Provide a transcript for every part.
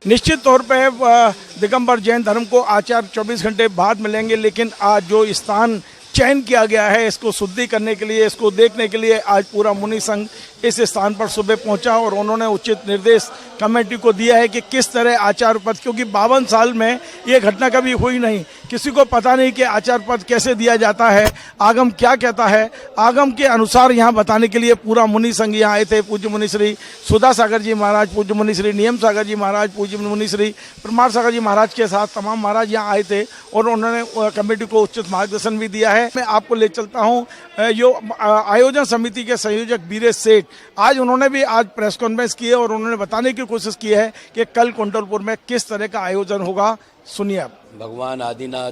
निश्चित तौर पे दिगंबर जैन धर्म को आचार 24 घंटे बाद मिलेंगे, लेकिन आज जो स्थान चयन किया गया है इसको शुद्धि करने के लिए, इसको देखने के लिए आज पूरा मुनि संघ इस स्थान पर सुबह पहुंचा और उन्होंने उचित निर्देश कमेटी को दिया है कि किस तरह आचार पद, क्योंकि 52 साल में ये घटना कभी हुई नहीं, किसी को पता नहीं कि आचार पद कैसे दिया जाता है, आगम क्या कहता है। आगम के अनुसार यहाँ बताने के लिए पूरा मुनि संघ यहाँ आए थे। पूज्य मुनि श्री सुधा सागर जी महाराज, पूज्य मुनि श्री नियम सागर जी महाराज, पूज्य मुनि श्री परमार सागर जी महाराज के साथ तमाम महाराज यहाँ आए थे और उन्होंने कमेटी को उचित मार्गदर्शन भी दिया है। मैं आपको ले चलता हूँ जो आयोजन समिति के संयोजक वीरेश सेठ, आज उन्होंने भी आज प्रेस कॉन्फ्रेंस की है और उन्होंने बताने की कोशिश की है कि कल कुंडलपुर में किस तरह का आयोजन होगा। सुनिए आप। भगवान आदिनाथ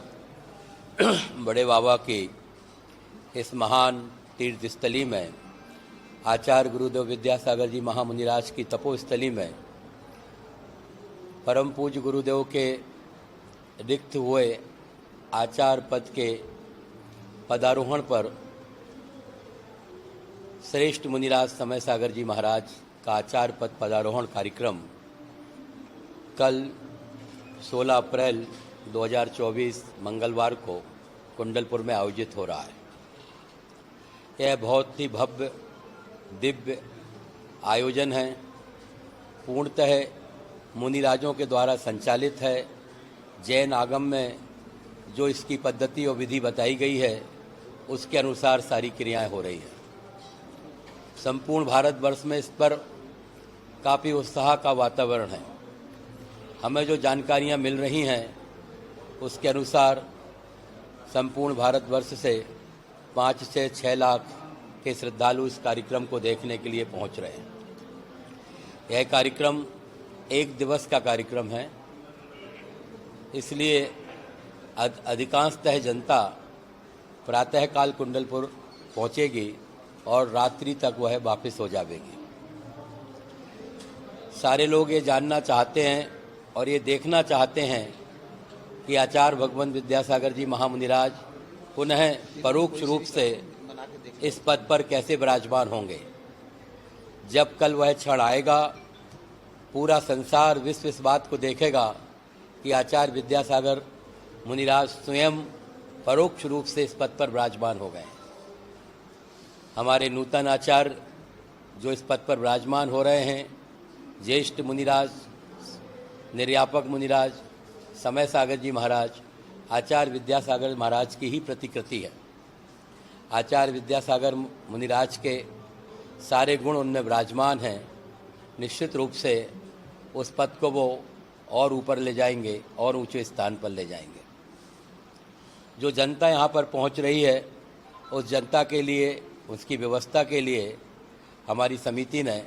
बड़े बाबा की इस महान तीर्थ स्थली में, आचार्य गुरुदेव विद्यासागर जी महामुनिराज की तपोस्थली में, परम पूज्य गुरुदेव के रिक्त हुए आचार्य पद के पदारोहण पर श्रेष्ठ मुनिराज समय सागर जी महाराज का आचार्य पद पदारोहण कार्यक्रम कल 16 अप्रैल 2024 मंगलवार को कुंडलपुर में आयोजित हो रहा है। यह बहुत ही भव्य दिव्य आयोजन है, पूर्णतः मुनिराजों के द्वारा संचालित है। जैन आगम में जो इसकी पद्धति और विधि बताई गई है उसके अनुसार सारी क्रियाएं हो रही हैं। संपूर्ण भारतवर्ष में इस पर काफ़ी उत्साह का वातावरण है। हमें जो जानकारियां मिल रही हैं उसके अनुसार संपूर्ण भारतवर्ष से 5 से 6 लाख के श्रद्धालु इस कार्यक्रम को देखने के लिए पहुंच रहे हैं। यह कार्यक्रम 1 दिवस का कार्यक्रम है, इसलिए अधिकांशतः जनता प्रातःकाल कुंडलपुर पहुंचेगी और रात्रि तक वह वापस हो जाएगी। सारे लोग ये जानना चाहते हैं और ये देखना चाहते हैं कि आचार्य भगवान विद्यासागर जी महामुनिराज पुनः परोक्ष रूप से इस पद पर कैसे विराजमान होंगे। जब कल वह क्षण आएगा, पूरा संसार विश्व इस बात को देखेगा कि आचार्य विद्यासागर मुनिराज स्वयं परोक्ष रूप से इस पद पर विराजमान हो गए। हमारे नूतन आचार्य जो इस पद पर विराजमान हो रहे हैं, ज्येष्ठ मुनिराज निर्यापक मुनिराज समय सागर जी महाराज आचार्य विद्यासागर महाराज की ही प्रतिकृति है। आचार्य विद्यासागर मुनिराज के सारे गुण उनमें विराजमान हैं। निश्चित रूप से उस पद को वो और ऊपर ले जाएंगे और ऊंचे स्थान पर ले जाएंगे। जो जनता यहाँ पर पहुँच रही है, उस जनता के लिए, उसकी व्यवस्था के लिए हमारी समिति ने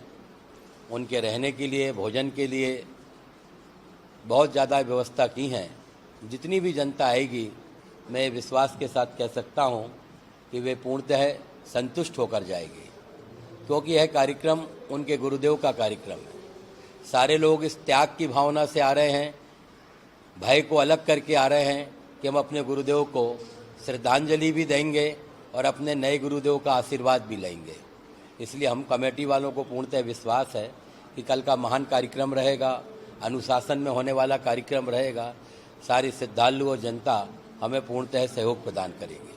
उनके रहने के लिए, भोजन के लिए बहुत ज़्यादा व्यवस्था की हैं। जितनी भी जनता आएगी, मैं विश्वास के साथ कह सकता हूँ कि वे पूर्णतः संतुष्ट होकर जाएगी, क्योंकि यह कार्यक्रम उनके गुरुदेव का कार्यक्रम है। सारे लोग इस त्याग की भावना से आ रहे हैं, भय को अलग करके आ रहे हैं कि हम अपने गुरुदेव को श्रद्धांजलि भी देंगे और अपने नए गुरुदेव का आशीर्वाद भी लेंगे। इसलिए हम कमेटी वालों को पूर्णतः विश्वास है कि कल का महान कार्यक्रम रहेगा, अनुशासन में होने वाला कार्यक्रम रहेगा। सारी श्रद्धालु और जनता हमें पूर्णतः सहयोग प्रदान करेगी।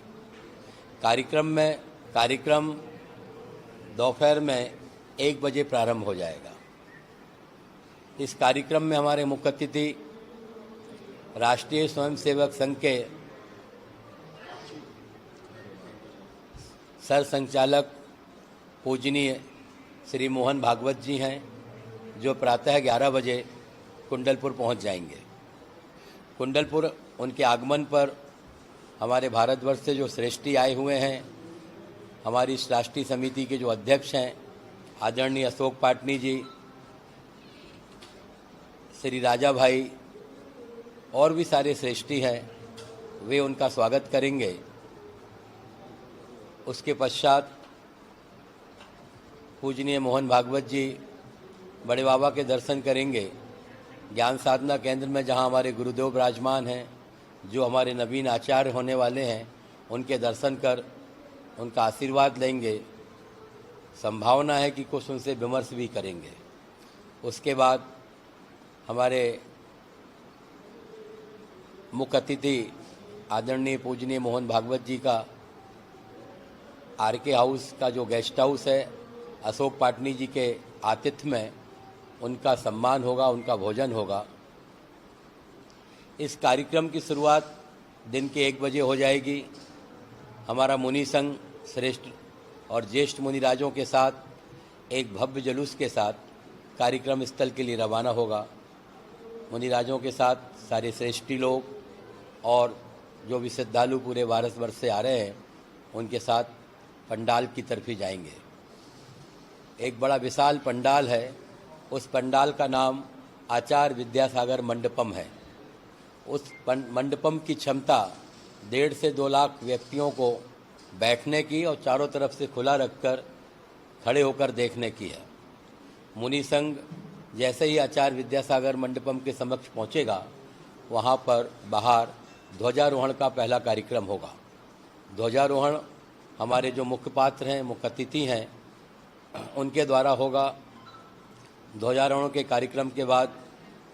कार्यक्रम दोपहर में 1 बजे प्रारंभ हो जाएगा। इस कार्यक्रम में हमारे मुख्य अतिथि राष्ट्रीय स्वयंसेवक संघ के सर संचालक पूजनीय श्री मोहन भागवत जी हैं, जो प्रातः 11 बजे कुंडलपुर पहुंच जाएंगे। कुंडलपुर उनके आगमन पर हमारे भारतवर्ष से जो श्रेष्ठी आए हुए हैं, हमारी इस राष्ट्रीय समिति के जो अध्यक्ष हैं आदरणीय अशोक पाटनी जी, श्री राजा भाई और भी सारे श्रेष्ठी हैं, वे उनका स्वागत करेंगे। उसके पश्चात पूजनीय मोहन भागवत जी बड़े बाबा के दर्शन करेंगे। ज्ञान साधना केंद्र में जहां हमारे गुरुदेव विराजमान हैं, जो हमारे नवीन आचार्य होने वाले हैं, उनके दर्शन कर उनका आशीर्वाद लेंगे। संभावना है कि कुछ उनसे विमर्श भी करेंगे। उसके बाद हमारे मुख्य अतिथि आदरणीय पूजनीय मोहन भागवत जी का आरके हाउस का जो गेस्ट हाउस है अशोक पाटनी जी के आतिथ्य में उनका सम्मान होगा, उनका भोजन होगा। इस कार्यक्रम की शुरुआत दिन के 1 बजे हो जाएगी। हमारा मुनि संघ श्रेष्ठ और ज्येष्ठ मुनिराजों के साथ एक भव्य जुलूस के साथ कार्यक्रम स्थल के लिए रवाना होगा। मुनिराजों के साथ सारे श्रेष्ठी लोग और जो भी श्रद्धालु पूरे भारतवर्ष से आ रहे हैं उनके साथ पंडाल की तरफ ही जाएंगे। एक बड़ा विशाल पंडाल है, उस पंडाल का नाम आचार्य विद्यासागर मंडपम है। उस मंडपम की क्षमता 1.5 से 2 लाख व्यक्तियों को बैठने की और चारों तरफ से खुला रखकर खड़े होकर देखने की है। मुनि संघ जैसे ही आचार्य विद्यासागर मंडपम के समक्ष पहुंचेगा, वहां पर बाहर ध्वजारोहण का पहला कार्यक्रम होगा। ध्वजारोहण हमारे जो मुख्य पात्र हैं, मुख्य अतिथि हैं, उनके द्वारा होगा। ध्वजारोहण के कार्यक्रम के बाद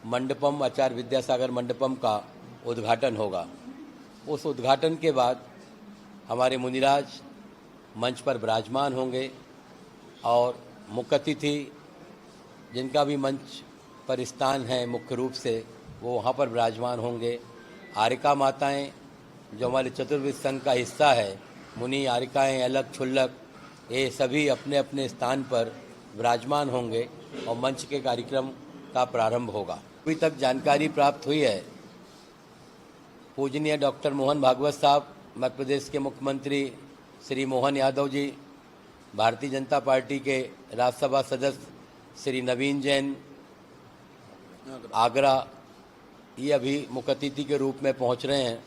मंडपम आचार्य विद्यासागर मंडपम का उद्घाटन होगा। उस उद्घाटन के बाद हमारे मुनिराज मंच पर विराजमान होंगे और मुख्य अतिथि जिनका भी मंच पर स्थान है मुख्य रूप से वो वहाँ पर विराजमान होंगे। आरिका माताएं जो हमारे चतुर्विद संघ का हिस्सा है, मुनि आरिकाएं अलग छुल्लक, ये सभी अपने अपने स्थान पर विराजमान होंगे और मंच के कार्यक्रम का प्रारंभ होगा। अभी तक जानकारी प्राप्त हुई है, पूजनीय डॉक्टर मोहन भागवत साहब, मध्य प्रदेश के मुख्यमंत्री श्री मोहन यादव जी, भारतीय जनता पार्टी के राज्यसभा सदस्य श्री नवीन जैन आगरा, ये अभी मुख्य अतिथि के रूप में पहुंच रहे हैं।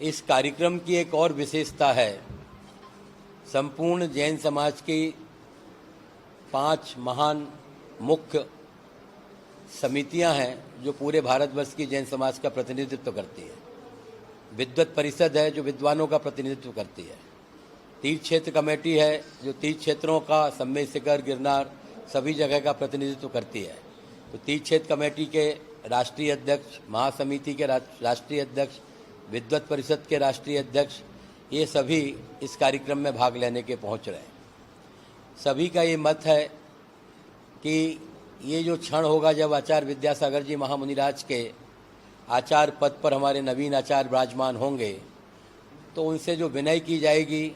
इस कार्यक्रम की एक और विशेषता है, संपूर्ण जैन समाज की 5 महान मुख्य समितियां हैं जो पूरे भारतवर्ष की जैन समाज का प्रतिनिधित्व करती है। विद्वत परिषद है जो विद्वानों का प्रतिनिधित्व करती है। तीर्थ क्षेत्र कमेटी है जो तीर्थ क्षेत्रों का सम्मेद शिखर, गिरनार सभी जगह का प्रतिनिधित्व करती है। तो तीर्थ क्षेत्र कमेटी के राष्ट्रीय अध्यक्ष, महासमिति के राष्ट्रीय अध्यक्ष, विद्वत परिषद के राष्ट्रीय अध्यक्ष, ये सभी इस कार्यक्रम में भाग लेने के पहुंच रहे हैं। सभी का ये मत है कि ये जो क्षण होगा जब आचार्य विद्यासागर जी महामुनिराज के आचार्य पद पर हमारे नवीन आचार्य विराजमान होंगे, तो उनसे जो विनय की जाएगी,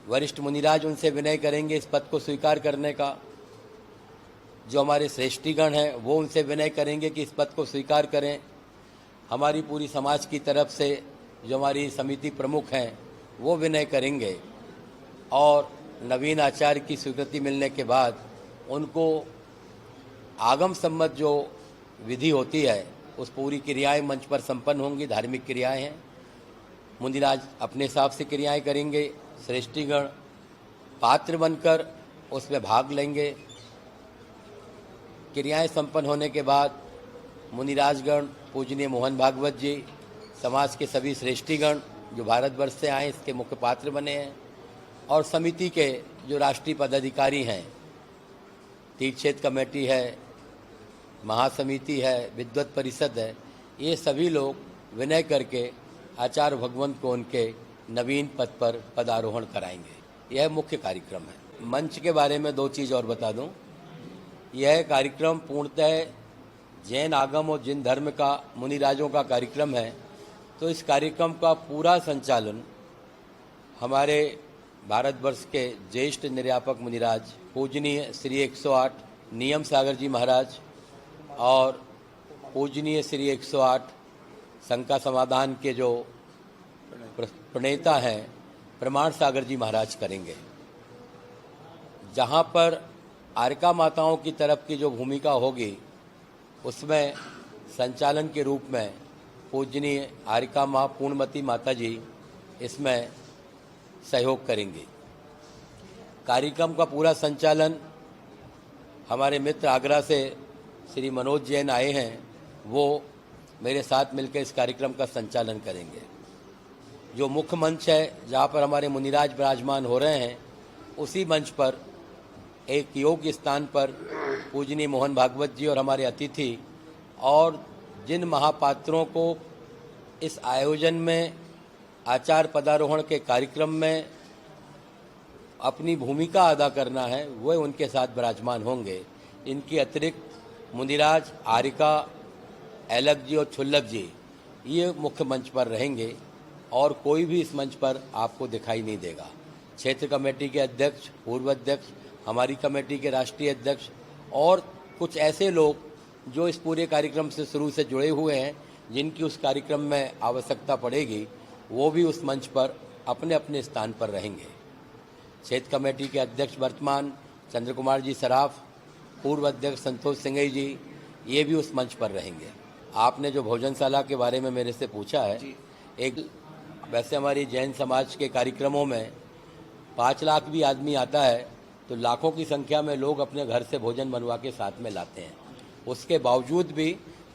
वरिष्ठ मुनिराज उनसे विनय करेंगे इस पद को स्वीकार करने का। जो हमारे श्रेष्ठीगण हैं वो उनसे विनय करेंगे कि इस पद को स्वीकार करें। हमारी पूरी समाज की तरफ से जो हमारी समिति प्रमुख हैं वो विनय करेंगे और नवीन आचार्य की स्वीकृति मिलने के बाद उनको आगम सम्मत जो विधि होती है उस पूरी क्रियाएं मंच पर संपन्न होंगी। धार्मिक क्रियाएं हैं, मुनिराज अपने हिसाब से क्रियाएं करेंगे, श्रेष्ठीगण पात्र बनकर उसमें भाग लेंगे। क्रियाएं संपन्न होने के बाद मुनिराजगण, पूजनीय मोहन भागवत जी, समाज के सभी श्रेष्ठीगण जो भारतवर्ष से आए इसके मुख्य पात्र बने हैं और समिति के जो राष्ट्रीय पदाधिकारी हैं, तीर्थ क्षेत्र कमेटी है, महासमिति है, विद्वत परिषद है, ये सभी लोग विनय करके आचार्य भगवंत को उनके नवीन पद पर पदारोहण कराएंगे। यह मुख्य कार्यक्रम है। मंच के बारे में 2 चीज़ और बता दूं। यह कार्यक्रम पूर्णतः जैन आगम और जिन धर्म का मुनिराजों का कार्यक्रम है, तो इस कार्यक्रम का पूरा संचालन हमारे भारतवर्ष के ज्येष्ठ निर्यापक मुनिराज पूजनीय श्री 108 नियम सागर जी महाराज और पूजनीय श्री 108 शंका समाधान के जो प्रणेता हैं प्रमाण सागर जी महाराज करेंगे। जहाँ पर आरिका माताओं की तरफ की जो भूमिका होगी उसमें संचालन के रूप में पूजनीय आरिका माँ पूर्णमती माता जी इसमें सहयोग करेंगे। कार्यक्रम का पूरा संचालन हमारे मित्र आगरा से श्री मनोज जैन आए हैं, वो मेरे साथ मिलकर इस कार्यक्रम का संचालन करेंगे। जो मुख्य मंच है जहाँ पर हमारे मुनिराज विराजमान हो रहे हैं, उसी मंच पर एक योग्य स्थान पर पूजनीय मोहन भागवत जी और हमारे अतिथि और जिन महापात्रों को इस आयोजन में आचार पदारोहण के कार्यक्रम में अपनी भूमिका अदा करना है वह उनके साथ विराजमान होंगे। इनके अतिरिक्त मुनिराज, आरिका, ऐलक जी और छुल्लक जी ये मुख्य मंच पर रहेंगे और कोई भी इस मंच पर आपको दिखाई नहीं देगा। क्षेत्र कमेटी के अध्यक्ष, पूर्व अध्यक्ष, हमारी कमेटी के राष्ट्रीय अध्यक्ष और कुछ ऐसे लोग जो इस पूरे कार्यक्रम से शुरू से जुड़े हुए हैं, जिनकी उस कार्यक्रम में आवश्यकता पड़ेगी, वो भी उस मंच पर अपने अपने स्थान पर रहेंगे। क्षेत्र कमेटी के अध्यक्ष वर्तमान चंद्र कुमार जी सराफ, पूर्व अध्यक्ष संतोष सिंह जी, ये भी उस मंच पर रहेंगे। आपने जो भोजनशाला के बारे में मेरे से पूछा है, एक वैसे हमारी जैन समाज के कार्यक्रमों में 5 लाख भी आदमी आता है तो लाखों की संख्या में लोग अपने घर से भोजन बनवा के साथ में लाते हैं। उसके बावजूद भी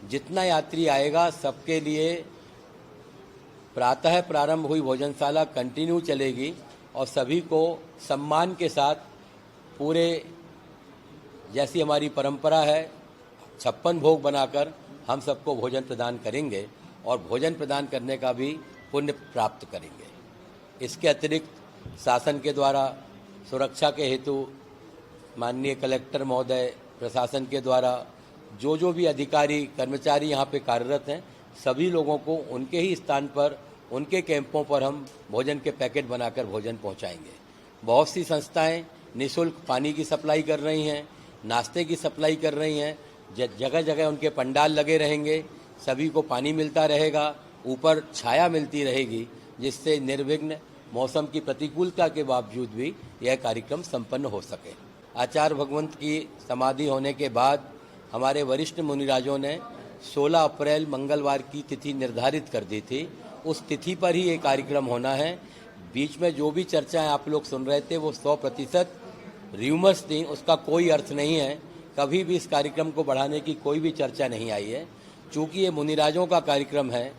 जितना यात्री आएगा सबके लिए प्रातः प्रारंभ हुई भोजनशाला कंटिन्यू चलेगी और सभी को सम्मान के साथ पूरे जैसी हमारी परंपरा है 56 भोग बनाकर हम सबको भोजन प्रदान करेंगे और भोजन प्रदान करने का भी पुण्य प्राप्त करेंगे। इसके अतिरिक्त शासन के द्वारा सुरक्षा के हेतु माननीय कलेक्टर महोदय, प्रशासन के द्वारा जो भी अधिकारी कर्मचारी यहाँ पे कार्यरत हैं, सभी लोगों को उनके ही स्थान पर, उनके कैंपों पर हम भोजन के पैकेट बनाकर भोजन पहुँचाएंगे। बहुत सी संस्थाएं निःशुल्क पानी की सप्लाई कर रही हैं, नाश्ते की सप्लाई कर रही हैं। जगह जगह उनके पंडाल लगे रहेंगे, सभी को पानी मिलता रहेगा, ऊपर छाया मिलती रहेगी, जिससे निर्विघ्न मौसम की प्रतिकूलता के बावजूद भी यह कार्यक्रम संपन्न हो सके। आचार्य भगवंत की समाधि होने के बाद हमारे वरिष्ठ मुनिराजों ने 16 अप्रैल मंगलवार की तिथि निर्धारित कर दी थी। उस तिथि पर ही ये कार्यक्रम होना है। बीच में जो भी चर्चाएं आप लोग सुन रहे थे वो 100% र्यूमर्स थी, उसका कोई अर्थ नहीं है। कभी भी इस कार्यक्रम को बढ़ाने की कोई भी चर्चा नहीं आई है। चूँकि ये मुनिराजों का कार्यक्रम है,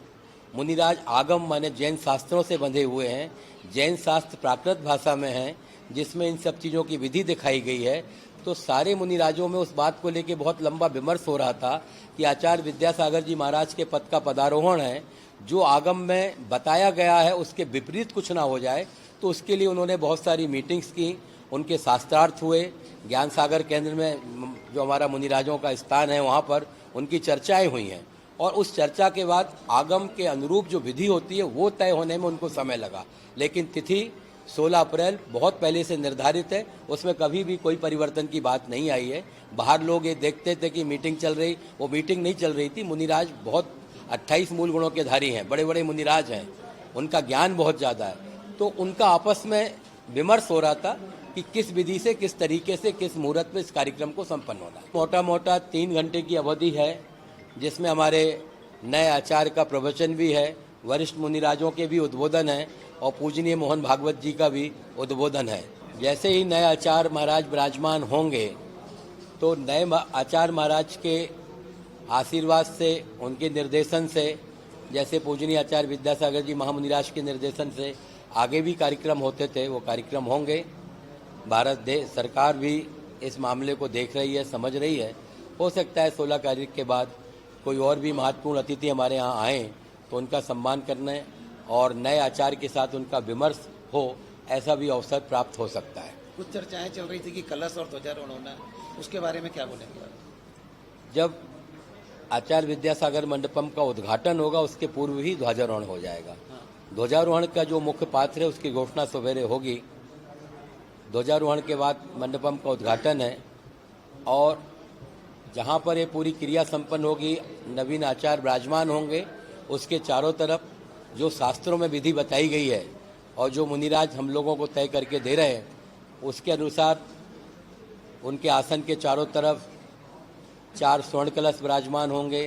मुनिराज आगम माने जैन शास्त्रों से बंधे हुए हैं, जैन शास्त्र प्राकृत भाषा में हैं, जिसमें इन सब चीज़ों की विधि दिखाई गई है। तो सारे मुनिराजों में उस बात को लेकर बहुत लंबा विमर्श हो रहा था कि आचार्य विद्यासागर जी महाराज के पद का पदारोहण है, जो आगम में बताया गया है उसके विपरीत कुछ ना हो जाए। तो उसके लिए उन्होंने बहुत सारी मीटिंग्स की, उनके शास्त्रार्थ हुए। ज्ञान सागर केंद्र में जो हमारा मुनिराजों का स्थान है वहाँ पर उनकी चर्चाएं हुई हैं और उस चर्चा के बाद आगम के अनुरूप जो विधि होती है वो तय होने में उनको समय लगा। लेकिन तिथि 16 अप्रैल बहुत पहले से निर्धारित है, उसमें कभी भी कोई परिवर्तन की बात नहीं आई है। बाहर लोग ये देखते थे कि मीटिंग चल रही, वो मीटिंग नहीं चल रही थी। मुनिराज बहुत 28 मूल गुणों के धारी हैं, बड़े बड़े मुनिराज हैं, उनका ज्ञान बहुत ज़्यादा है। तो उनका आपस में विमर्श हो रहा था कि किस विधि से, किस तरीके से, किस मुहूर्त में इस कार्यक्रम को संपन्न होना है। मोटा मोटा 3 घंटे की अवधि है, जिसमें हमारे नए आचार्य का प्रवचन भी है, वरिष्ठ मुनिराजों के भी उद्बोधन है और पूजनीय मोहन भागवत जी का भी उद्बोधन है। जैसे ही नए आचार्य महाराज विराजमान होंगे तो नए आचार्य महाराज के आशीर्वाद से, उनके निर्देशन से, जैसे पूजनीय आचार्य विद्यासागर जी महामुनिराज के निर्देशन से आगे भी कार्यक्रम होते थे, वो कार्यक्रम होंगे। भारत देश सरकार भी इस मामले को देख रही है, समझ रही है। हो सकता है 16 तारीख के बाद कोई और भी महत्वपूर्ण अतिथि हमारे यहाँ आएँ तो उनका सम्मान करने और नए आचार्य के साथ उनका विमर्श हो, ऐसा भी अवसर प्राप्त हो सकता है। कुछ चर्चाएं चल रही थी कि कलश और ध्वजारोहण होना, उसके बारे में क्या बोलेंगे? जब आचार्य विद्यासागर मंडपम का उद्घाटन होगा उसके पूर्व ही ध्वजारोहण हो जाएगा। ध्वजारोहण का जो मुख्य पात्र है उसकी घोषणा सवेरे होगी। ध्वजारोहण के बाद मंडपम का उद्घाटन है और जहाँ पर ये पूरी क्रिया संपन्न होगी, नवीन आचार्य विराजमान होंगे। उसके चारों तरफ जो शास्त्रों में विधि बताई गई है और जो मुनिराज हम लोगों को तय करके दे रहे हैं, उसके अनुसार उनके आसन के चारों तरफ 4 स्वर्ण कलश विराजमान होंगे।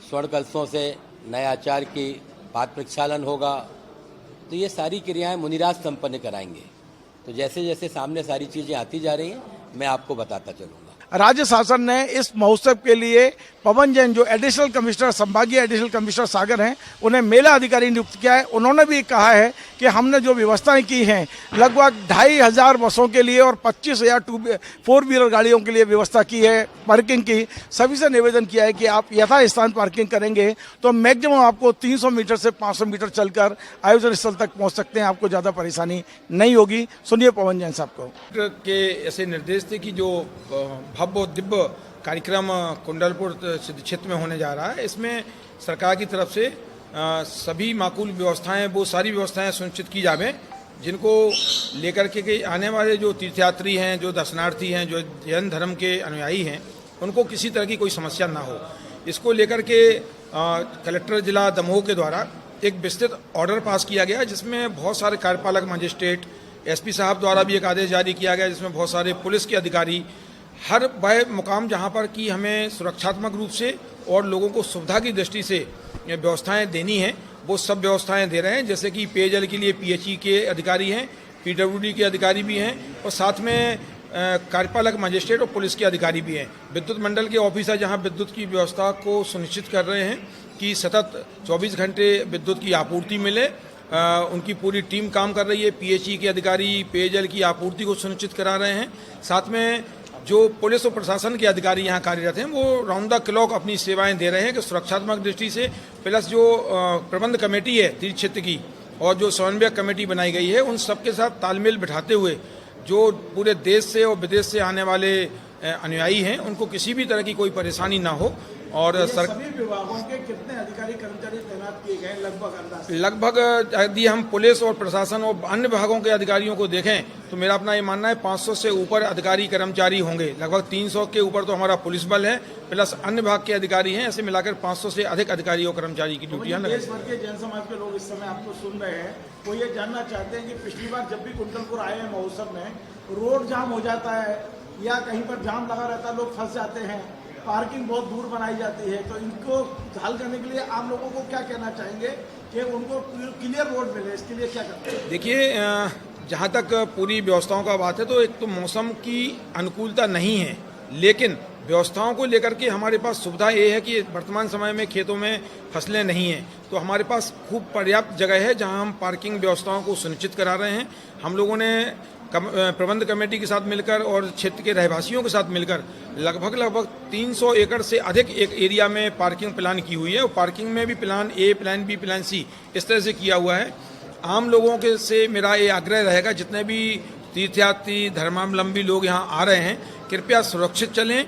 स्वर्ण कलशों से नए आचार्य की पाद प्रक्षालन होगा। तो ये सारी क्रियाएं मुनिराज संपन्न कराएंगे। तो जैसे जैसे सामने सारी चीज़ें आती जा रही हैं, मैं आपको बताता चलूँगा। राज्य शासन ने इस महोत्सव के लिए पवन जैन जो एडिशनल कमिश्नर, संभागीय एडिशनल कमिश्नर सागर हैं, उन्हें मेला अधिकारी नियुक्त किया है। उन्होंने भी कहा है कि हमने जो व्यवस्थाएं की हैं, लगभग 2500 बसों के लिए और 25,000 फोर व्हीलर गाड़ियों के लिए व्यवस्था की है पार्किंग की। सभी से निवेदन किया है कि आप यथास्थान पार्किंग करेंगे तो मैक्सिमम आपको 300 मीटर से 500 मीटर चलकर आयोजन स्थल तक पहुंच सकते हैं, आपको ज़्यादा परेशानी नहीं होगी। सुनिए पवन जैन साहब को। के ऐसे निर्देश थे कि जो भव्य दिव्य कार्यक्रम कुंडलपुर सिद्ध क्षेत्र में होने जा रहा है, इसमें सरकार की तरफ से सभी माकूल व्यवस्थाएं, वो सारी व्यवस्थाएं सुनिश्चित की जावें जिनको लेकर के आने वाले जो तीर्थयात्री हैं, जो दर्शनार्थी हैं, जो जैन धर्म के अनुयायी हैं, उनको किसी तरह की कोई समस्या ना हो। इसको लेकर के कलेक्टर जिला दमोह के द्वारा एक विस्तृत ऑर्डर पास किया गया, जिसमें बहुत सारे कार्यपालक मजिस्ट्रेट, एसपी साहब द्वारा भी एक आदेश जारी किया गया, जिसमें बहुत सारे पुलिस के अधिकारी, हर वह मुकाम जहां पर कि हमें सुरक्षात्मक रूप से और लोगों को सुविधा की दृष्टि से व्यवस्थाएं देनी हैं, वो सब व्यवस्थाएं दे रहे हैं। जैसे कि पेयजल के लिए पीएचई के अधिकारी हैं, पीडब्ल्यूडी के अधिकारी भी हैं और साथ में कार्यपालक मजिस्ट्रेट और पुलिस के अधिकारी भी हैं। विद्युत मंडल के ऑफिसर जहां विद्युत की व्यवस्था को सुनिश्चित कर रहे हैं कि सतत 24 घंटे विद्युत की आपूर्ति मिले, उनकी पूरी टीम काम कर रही है। पीएचई के अधिकारी पेयजल की आपूर्ति को सुनिश्चित करा रहे हैं। साथ में जो पुलिस और प्रशासन के अधिकारी यहाँ कार्यरत हैं, वो राउंड द क्लॉक अपनी सेवाएं दे रहे हैं कि सुरक्षात्मक दृष्टि से। प्लस जो प्रबंध कमेटी है तीर्थ क्षेत्र की और जो समन्वय कमेटी बनाई गई है, उन सबके साथ तालमेल बिठाते हुए जो पूरे देश से और विदेश से आने वाले अनुयायी हैं, उनको किसी भी तरह की कोई परेशानी ना हो। और सभी विभागों के कितने अधिकारी कर्मचारी तैनात किए गए लगभग यदि हम पुलिस और प्रशासन और अन्य विभागों के अधिकारियों को देखें तो मेरा अपना ये मानना है 500 से ऊपर अधिकारी कर्मचारी होंगे। लगभग 300 के ऊपर तो हमारा पुलिस बल है, प्लस अन्य विभाग के अधिकारी हैं। ऐसे मिलाकर 500 से अधिक अधिकारी और कर्मचारी की ड्यूटियां देश भर के जैन समाज के लोग इस समय आपको सुन रहे हैं, वो ये जानना चाहते हैं कि पिछली बार जब भी कुंडलपुर आए हैं महोत्सव में, रोड जाम हो जाता है या कहीं पर जाम लगा रहता है, लोग फंस जाते हैं, पार्किंग बहुत दूर बनाई जाती है, तो इनको हल करने के लिए आप लोगों को क्या कहना चाहेंगे कि उनको क्लियर रोड मिले, इसके लिए क्या करते हैं? देखिए, जहाँ तक पूरी व्यवस्थाओं का बात है तो एक तो मौसम की अनुकूलता नहीं है, लेकिन व्यवस्थाओं को लेकर के हमारे पास सुविधा ये है कि वर्तमान समय में खेतों में फसलें नहीं हैं, तो हमारे पास खूब पर्याप्त जगह है जहां हम पार्किंग व्यवस्थाओं को सुनिश्चित करा रहे हैं। हम लोगों ने प्रबंध कमेटी के साथ मिलकर और क्षेत्र के रहवासियों के साथ मिलकर लगभग 300 एकड़ से अधिक एक एरिया में पार्किंग प्लान की हुई है और पार्किंग में भी plan A, plan B, plan C इस तरह से किया हुआ है। आम लोगों के से मेरा ये आग्रह रहेगा, जितने भी तीर्थयात्री धर्मावलंबी लोग यहाँ आ रहे हैं, कृपया सुरक्षित चलें,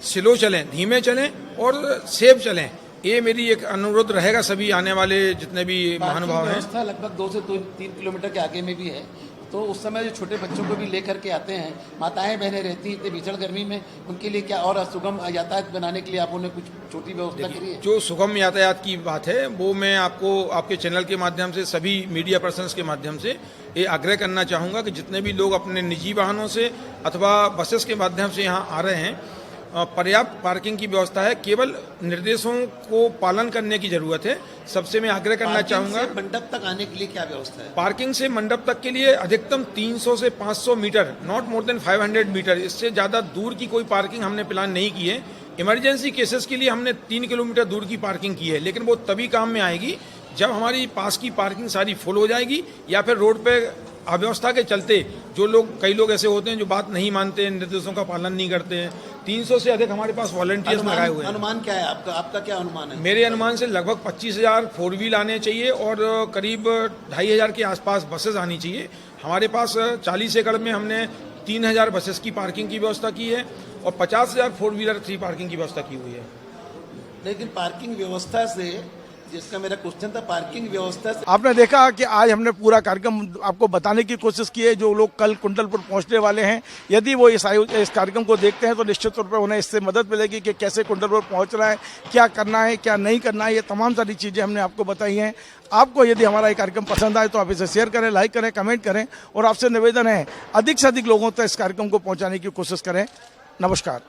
स्लो चलें, धीमे चलें और सेफ चलें। ये मेरी एक अनुरोध रहेगा सभी आने वाले जितने भी महानुभाव हैं। व्यवस्था लगभग 2 से 3 किलोमीटर के आगे में भी है, तो उस समय जो छोटे बच्चों को भी लेकर के आते हैं, माताएं बहनें रहती हैं इतनी भीषण गर्मी में, उनके लिए क्या और सुगम यातायात बनाने के लिए आप उन्हें कुछ छोटी व्यवस्था करी है? जो सुगम यातायात की बात है वो मैं आपको आपके चैनल के माध्यम से, सभी मीडिया पर्सन्स के माध्यम से ये आग्रह करना चाहूँगा कि जितने भी लोग अपने निजी वाहनों से अथवा बसेस के माध्यम से यहाँ आ रहे हैं, पर्याप्त पार्किंग की व्यवस्था है, केवल निर्देशों को पालन करने की जरूरत है। सबसे मैं आग्रह करना चाहूंगा, मंडप तक आने के लिए क्या व्यवस्था है? पार्किंग से मंडप तक के लिए अधिकतम 300 से 500 metre, not more than 500 metre, इससे ज़्यादा दूर की कोई पार्किंग हमने प्लान नहीं की है। इमरजेंसी केसेस के लिए हमने 3 किलोमीटर दूर की पार्किंग की है, लेकिन वो तभी काम में आएगी जब हमारी पास की पार्किंग सारी फुल हो जाएगी या फिर रोड पे अव्यवस्था के चलते जो लोग, कई लोग ऐसे होते हैं जो बात नहीं मानते हैं, निर्देशों का पालन नहीं करते हैं। 300 से अधिक हमारे पास वॉलंटियर्स लगाए हुए हैं। अनुमान क्या है आपका क्या अनुमान है? मेरे अनुमान से लगभग 25,000 4 व्हील आने चाहिए और करीब 2,500 के आसपास बसेस आनी चाहिए। हमारे पास 40 एकड़ में हमने 3,000 बसेस की पार्किंग की व्यवस्था की है और 50,000 4 व्हीलर 3 पार्किंग की व्यवस्था की हुई है। लेकिन पार्किंग व्यवस्था से, जिसका मेरा क्वेश्चन था, पार्किंग व्यवस्था से आपने देखा कि आज हमने पूरा कार्यक्रम आपको बताने की कोशिश की है। जो लोग कल कुंडलपुर पहुंचने वाले हैं, यदि वो इस कार्यक्रम को देखते हैं तो निश्चित तौर पर उन्हें इससे मदद मिलेगी कि कैसे कुंडलपुर पहुंचना है, क्या करना है, क्या नहीं करना है। ये तमाम सारी चीज़ें हमने आपको बताई हैं। आपको यदि हमारा ये कार्यक्रम पसंद आए तो आप इसे शेयर करें, लाइक करें, कमेंट करें और आपसे निवेदन है अधिक से अधिक लोगों तक इस कार्यक्रम को पहुँचाने की कोशिश करें। नमस्कार।